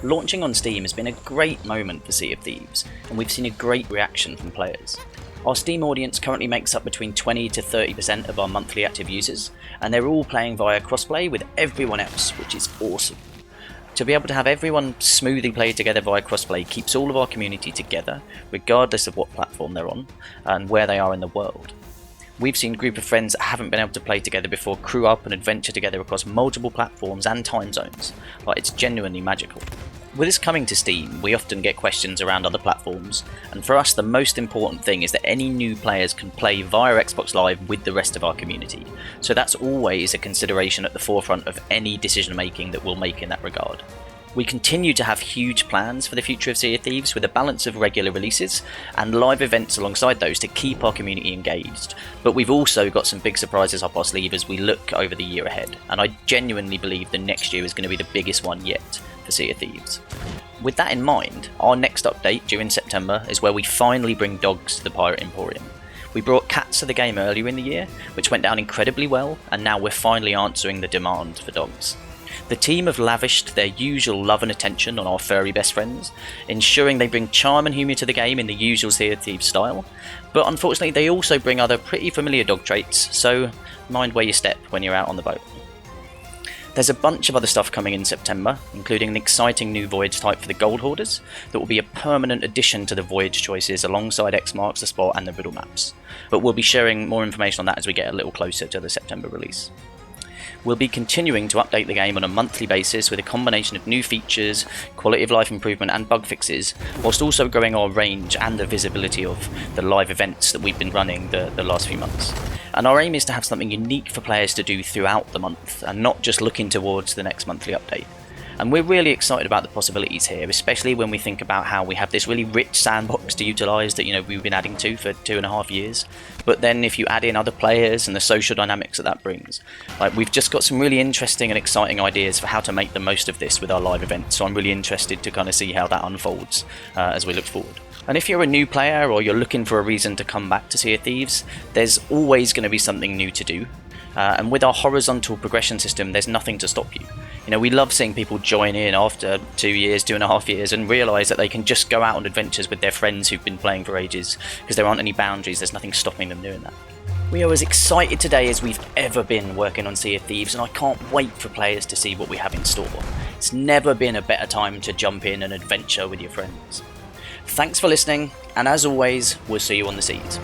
Launching on Steam has been a great moment for Sea of Thieves, and we've seen a great reaction from players. Our Steam audience currently makes up between 20 to 30% of our monthly active users, and they're all playing via crossplay with everyone else, which is awesome. To be able to have everyone smoothly play together via crossplay keeps all of our community together, regardless of what platform they're on, and where they are in the world. We've seen a group of friends that haven't been able to play together before crew up and adventure together across multiple platforms and time zones. Like, it's genuinely magical. With us coming to Steam, we often get questions around other platforms, and for us the most important thing is that any new players can play via Xbox Live with the rest of our community. So that's always a consideration at the forefront of any decision making that we'll make in that regard. We continue to have huge plans for the future of Sea of Thieves, with a balance of regular releases and live events alongside those to keep our community engaged, but we've also got some big surprises up our sleeve as we look over the year ahead, and I genuinely believe the next year is going to be the biggest one yet for Sea of Thieves. With that in mind, our next update due in September is where we finally bring dogs to the Pirate Emporium. We brought cats to the game earlier in the year, which went down incredibly well, and now we're finally answering the demand for dogs. The team have lavished their usual love and attention on our furry best friends, ensuring they bring charm and humour to the game in the usual Sea of Thieves style, but unfortunately they also bring other pretty familiar dog traits, so mind where you step when you're out on the boat. There's a bunch of other stuff coming in September, including an exciting new voyage type for the Gold Hoarders that will be a permanent addition to the voyage choices alongside X marks the spot and the riddle maps, but we'll be sharing more information on that as we get a little closer to the September release. We'll be continuing to update the game on a monthly basis with a combination of new features, quality of life improvement and bug fixes, whilst also growing our range and the visibility of the live events that we've been running the last few months. And our aim is to have something unique for players to do throughout the month, and not just looking towards the next monthly update. And we're really excited about the possibilities here, especially when we think about how we have this really rich sandbox to utilise that we've been adding to for 2.5 years. But then if you add in other players and the social dynamics that brings, we've just got some really interesting and exciting ideas for how to make the most of this with our live events. So I'm really interested to kind of see how that unfolds as we look forward. And if you're a new player or you're looking for a reason to come back to Sea of Thieves, there's always going to be something new to do. And with our horizontal progression system, there's nothing to stop you. We love seeing people join in after 2 years, 2.5 years, and realise that they can just go out on adventures with their friends who've been playing for ages, because there aren't any boundaries, there's nothing stopping them doing that. We are as excited today as we've ever been working on Sea of Thieves, and I can't wait for players to see what we have in store. It's never been a better time to jump in and adventure with your friends. Thanks for listening, and as always, we'll see you on the seas.